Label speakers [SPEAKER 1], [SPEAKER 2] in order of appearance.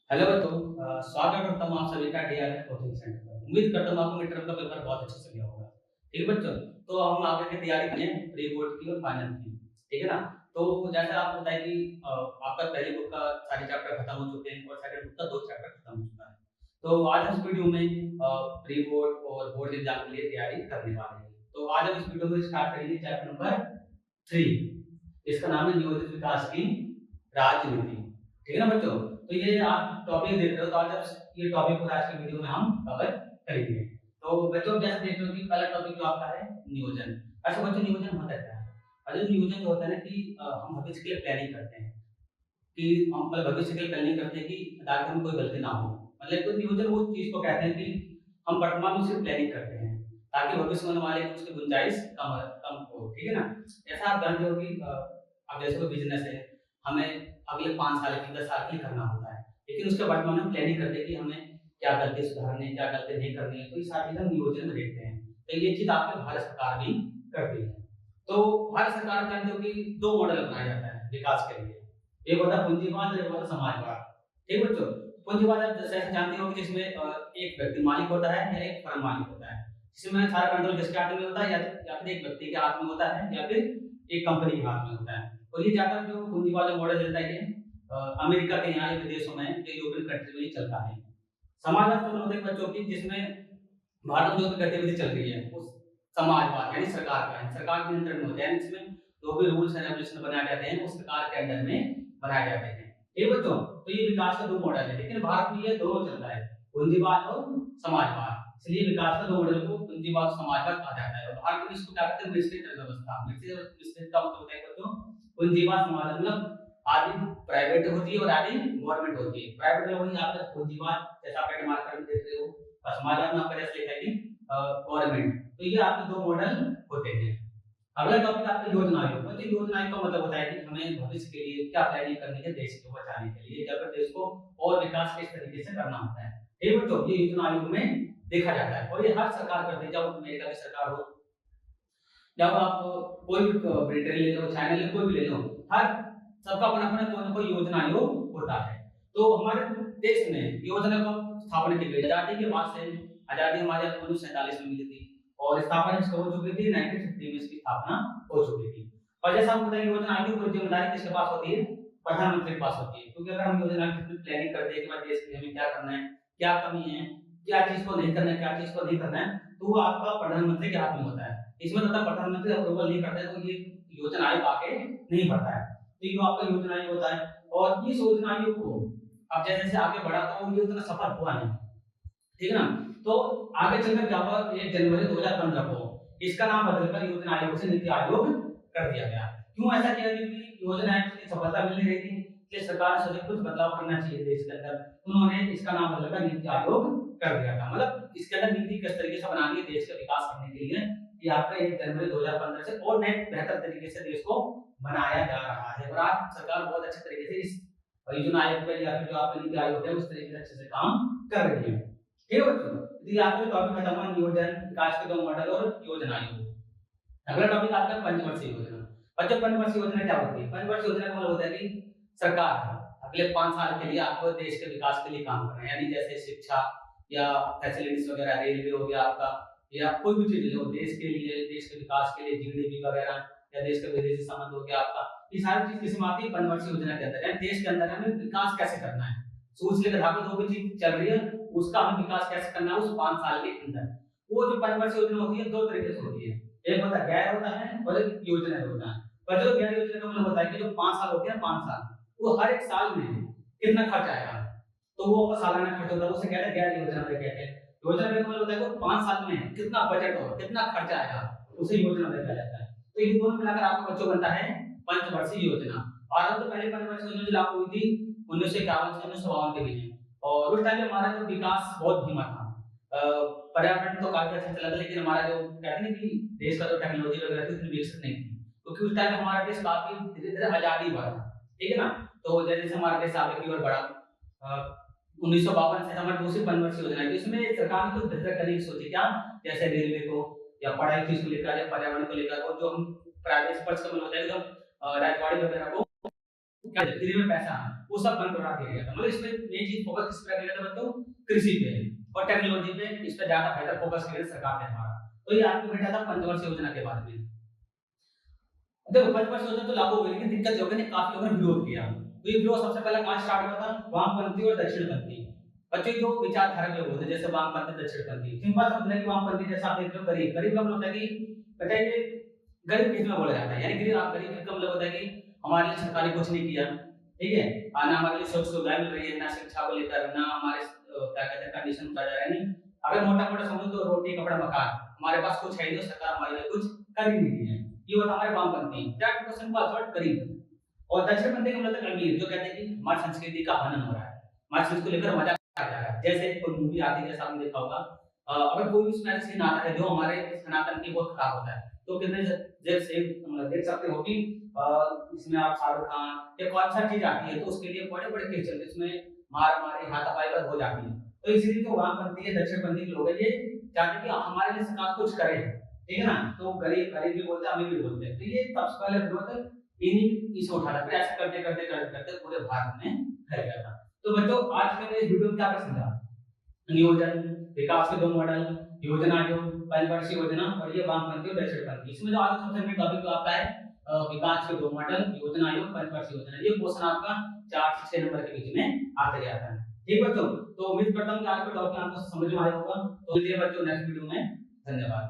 [SPEAKER 1] Hello दोस्तों, स्वागत करता हूँ आप सभी का डीआरएफ कोचिंग सेंटर पर। उम्मीद करता हूँ आपको मिड टर्म का पेपर बहुत अच्छे से गया होगा। ठीक है बच्चों, तो हम आगे की तैयारी करें प्री बोर्ड की और फाइनल की। ठीक है ना? तो जैसा आपको बताया कि आपका पहली बुक का सारे चैप्टर खत्म हो चुके हैं और सेकंड बुक का 2 चैप्टर खत्म हो चुका है। तो आज हम इस वीडियो में प्री बोर्ड और बोर्ड एग्जाम के लिए तैयारी करने वाले हैं। तो आज हम इस वीडियो में स्टार्ट करेंगे चैप्टर नंबर 3। इसका नाम है नियोजित विकास की राजनीति। ठीक है ना बच्चों? तो ये आप टॉपिक देख रहे हो, तो आज आप ये टॉपिक पूरा आज के वीडियो में हम कवर करेंगे। तो बच्चों जैसे देख रहे हो कि पहला टॉपिक जो आपका है नियोजन। अच्छा बच्चों, नियोजन होता क्या है? अरे नियोजन जो होता है ना कि हम भविष्य के लिए प्लानिंग करते हैं कि हम भविष्य के लिए प्लानिंग करते हैं कि ताकि हमें कोई गलती ना हो। मतलब तो नियोजन वो चीज को कहते हैं कि हम वर्तमान में सिर्फ प्लानिंग करते हैं ताकि भविष्य में होने वाले उसकी गुंजाइश कम हो। ठीक है ना? जैसा आप जानते हो कि अब जैसे कोई बिजनेस है, हमें अगले 5 साल की 10 साल के लिए करना होता है, लेकिन उसके वर्तमान में हम प्लानिंग करते हैं कि हमें क्या गलती सुधारनी है, क्या गलती नहीं करनी है। तो ये सारी चीजें हम नियोजन में देखते हैं। तो ये चीज आपके भारत सरकार भी करती है। तो भारत सरकार जानते हो कि 2 मॉडल अपनाया जाता है विकास के लिए। एक होता है पूंजीवाद और एक होता है समाजवाद। ठीक है बच्चों? पूंजीवाद आप जैसे जानते हो कि जिसमें एक व्यक्ति मालिक होता है या एक फर्म मालिक होता है। जिसमें सारा कंट्रोल किसके हाथ में होता है, या फिर एक व्यक्ति के हाथ में होता है या फिर एक कंपनी के हाथ में होता है। और ये ज़्यादातर जो पूंजीवाद मॉडल चलता है ये अमेरिका के यहाँ विदेशों में, जो यूरोपियन कंट्री में ही चलता है। समाजवाद का मतलब होता है बच्चों की जिसमें भारत में जो भी गतिविधि चल रही है उस समाजवाद यानी सरकार का है, सरकार के नियंत्रण में होता है। इसमें जो भी रूल्स एंड रेगुलेशन बनाए जाते हैं वो सरकार के अंडर में बनाए जाते हैं। ठीक है बच्चों? तो ये विकास का 2 मॉडल है, लेकिन भारत में ये दोनों चलता है, पूंजीवाद और समाजवाद। इसलिए विकास का 2 मॉडल को पूंजीवाद और समाजवाद कहा जाता है। और भारत में इसको क्या कहते हैं, मिश्रित अर्थव्यवस्था। मिश्रित का मतलब होता है बच्चों पूंजीवाद समाजवाद मतलब आधी प्राइवेट होती है और आधी गवर्नमेंट होती है। प्राइवेट में वही आपका पूंजीवाद जैसा आप एड मार्कर में देख रहे हो, और समाजवाद में आपका जैसे लिखा है कि गवर्नमेंट। तो ये आपके 2 मॉडल होते हैं। अगला टॉपिक आपका योजना आयोग। मतलब योजना आयोग का मतलब होता है कि हमें भविष्य के लिए क्या प्लानिंग करनी है देश को बचाने के लिए, या फिर देश को और विकास किस तरीके से करना होता है। ठीक है बच्चों? ये योजना आयोग में देखा जाता है और ये हर सरकार करती है, चाहे वो अमेरिका की सरकार हो, जब आप कोई भी ब्रिटेन ले लो, चाइना ले लो, कोई भी ले लो, हर सबका अपना-अपना कोई ना कोई योजना आयोग होता है। तो हमारे देश में योजना का स्थापना की गई आज़ादी के बाद से। आज़ादी हमारे 1947 में मिली थी और स्थापना इसकी हो चुकी थी 1950 में इसकी स्थापना हो चुकी थी। और जैसा आपको पता है योजना आयोग की जिम्मेदारी किसके पास होती है? प्रधानमंत्री के पास होती है। क्योंकि अगर हम योजना की प्लानिंग करते हैं कि भाई देश के लिए हमें क्या करना है, क्या कमी है, क्या चीज़ को नहीं करना है, क्या चीज़ को नहीं करना है, तो वो आपका प्रधानमंत्री के हाथ में होता है। इसमें मतलब प्रधानमंत्री अप्रूवल नहीं करता है तो ये योजना आयोग आगे नहीं बढ़ता है। तो ये आपका योजना आयोग होता है। और इस योजना आयोग को अब जैसे जैसे आगे बढ़ा तो ये उतना सफल हुआ नहीं। ठीक है ना? तो आगे चलकर क्या हुआ, 1 जनवरी 2015 को इसका नाम बदलकर योजना आयोग से नीति आयोग कर दिया गया। क्यों ऐसा किया? क्योंकि योजना आयोग की सफलता मिल नहीं रही थी, इसलिए सरकार ने सोचा कुछ बदलाव करना चाहिए देश के अंदर। उन्होंने इसका नाम बदलकर नीति आयोग कर दिया था। मतलब इसके अंदर नीति किस तरीके से बनानी है देश का विकास करने के लिए, ये आपका 1 जनवरी 2015 से और नए बेहतर तरीके से देश को बनाया जा रहा है। और आज सरकार बहुत अच्छे तरीके से इस योजना आयोग पे या फिर जो आपका नीति आयोग है उस तरीके से अच्छे से काम कर रही है। ठीक है बच्चों? तो ये आपके टॉपिक खत्म हुआ नियोजन, विकास के 2 मॉडल और योजना आयोग। अगला टॉपिक आता है पंचवर्षीय योजना। बच्चों पंचवर्षीय योजना क्या होती है? पंचवर्षीय योजना का मतलब होता है कि सरकार अगले 5 साल के लिए आपको देश के विकास के लिए काम करना है। यानी जैसे शिक्षा या फैसिलिटीज वगैरह, रेलवे हो गया आपका, या कोई भी चीज़ हो देश के लिए, देश के विकास के लिए, जीडीपी वगैरह, या देश का विदेशी संबंध हो गया आपका। ये सारी चीज़ किसमें आती है? पंचवर्षीय योजना के अंदर। यानी देश के अंदर हमें विकास कैसे करना है। सूच लेकर धागे जो भी चीज़ चल रही है उसका हमें विकास कैसे करना है उस 5 साल के अंदर। वो जो पंचवर्षीय योजना होती है 2 तरीके से होती है। एक होता है गैर होता है और एक योजना होता है। पर जो गैर योजना का मतलब होता है कि जो 5 साल होते हैं 5 साल, वो हर एक साल में कितना खर्च आएगा, तो वो सालाना खर्च होता है, उसे कहते हैं गैर योजना व्यय कहते हैं। योजना व्यय का मतलब होता है कि 5 साल में कितना बजट होगा, कितना खर्चा आएगा, उसे योजना व्यय कहा जाता है। तो ये दोनों मिलाकर आपका बच्चों बनता है पंचवर्षीय योजना। भारत में पहले पंचवर्षीय योजना जो लागू हुई थी 1951 से 1952 के बीच में, और उस टाइम पे हमारा जो विकास बहुत धीमा था। अ, पर्यावरण तो काफ़ी अच्छा चला था, लेकिन हमारा जो कहते हैं ना कि देश का जो टेक्नोलॉजी वगैरह थी उतनी विकसित नहीं थी। क्योंकि उस टाइम हमारा देश काफ़ी धीरे-धीरे आज़ादी हुआ था। ठीक है ना? तो जैसे-जैसे हमारा देश आगे की ओर बढ़ा, 1952 से हमारी दूसरी पंचवर्षीय योजना आई, जिसमें सरकार ने कुछ बेहतर करने की सोची। क्या? जैसे रेलवे को या पढ़ाई चीज़ को लेकर या पर्यावरण को लेकर, और जो हम प्राइवेट स्पर्श का मतलब होता है कि जो राजवाड़ी वगैरह को क्या फ्री में पैसा है वो सब बंद करा दिया गया था। मतलब इसमें मेन चीज फोकस किस पे किया गया था बच्चों, कृषि पे और टेक्नोलॉजी पे, इस पे ज्यादा बेहतर फोकस किया सरकार ने हमारा। तो ये आपको बेटा था पंचवर्षीय योजना के बारे में। देखो पंचवर्षीय योजना तो लागू हो गई, लेकिन दिक्कत ये हो गई काफी लोगों ने विरोध किया। तो ये विरोध सबसे पहले कहाँ स्टार्ट हुआ था, वामपंथी और दक्षिणपंथी। बच्चों जो विचारधारा के लोग होते हैं जैसे वामपंथी दक्षिणपंथी, सिंपल समझ लें कि वामपंथी जैसा आप देख रहे हो गरीब गरीब का मतलब होता है कि बेटा ये गरीब किस में बोला जाता है, यानी गरीब आप गरीब का मतलब होता है कि हमारे लिए सरकार ने कुछ नहीं किया, ठीक है, ना हमारे लिए सुख सुविधाएं मिल रही है, ना शिक्षा को लेकर, ना हमारे क्या कहते हैं कंडीशन बताया जा रहा है। नहीं, अगर मोटा मोटा समझो तो रोटी कपड़ा मकान हमारे पास कुछ है नहीं, सरकार हमारे लिए कुछ कर ही नहीं है। ये होता हमारे वामपंथी, दैट पर्सन को अफोर्ड गरीब। और दक्षिणपंथी का मतलब अमीर, जो कहते हैं कि हमारी संस्कृति का हनन हो रहा है, हमारी संस्कृति को लेकर मजाक उड़ाया जा रहा है। जैसे कोई मूवी आती है, जैसा आपने देखा होगा, अगर कोई भी उसमें ऐसा सीन आता है जो हमारे सनातन की बहुत खराब होता है, तो कितने जैसे मतलब देख सकते हो कि इसमें आप शाहरुख खान या कौन सा चीज आती है तो उसके लिए बड़े बड़े केस चलते हैं, इसमें मार मारी हाथापाई पर हो जाती है। तो इसीलिए जो वामपंथी है दक्षिणपंथी के लोग हैं ये चाहते हैं कि हमारे लिए सरकार कुछ करे, ठीक है ना। तो गरीब गरीब भी बोलते हैं, अमीर भी बोलते हैं। तो ये सबसे पहले विरोध इन्हीं इसे उठाना, फिर ऐसे करते करते करते करते पूरे भारत में फैल गया था। तो बच्चों आज मैंने इस वीडियो में क्या समझा, नियोजन, विकास के दो मॉडल, योजना आयोग, पंचवर्षीय योजना और ये वामपंथी और दक्षिणपंथी। इसमें जो आज सबसे मेन टॉपिक तो आपका है विकास के दो मॉडल, योजना आयोग, पंचवर्षीय योजना। ये क्वेश्चन आपका 4 से 6 नंबर के बीच में आते जाता है। ठीक बच्चों, तो उम्मीद करता हूँ कि आज का टॉपिक आपको समझ में आया होगा। तो चलिए बच्चों नेक्स्ट वीडियो में, धन्यवाद।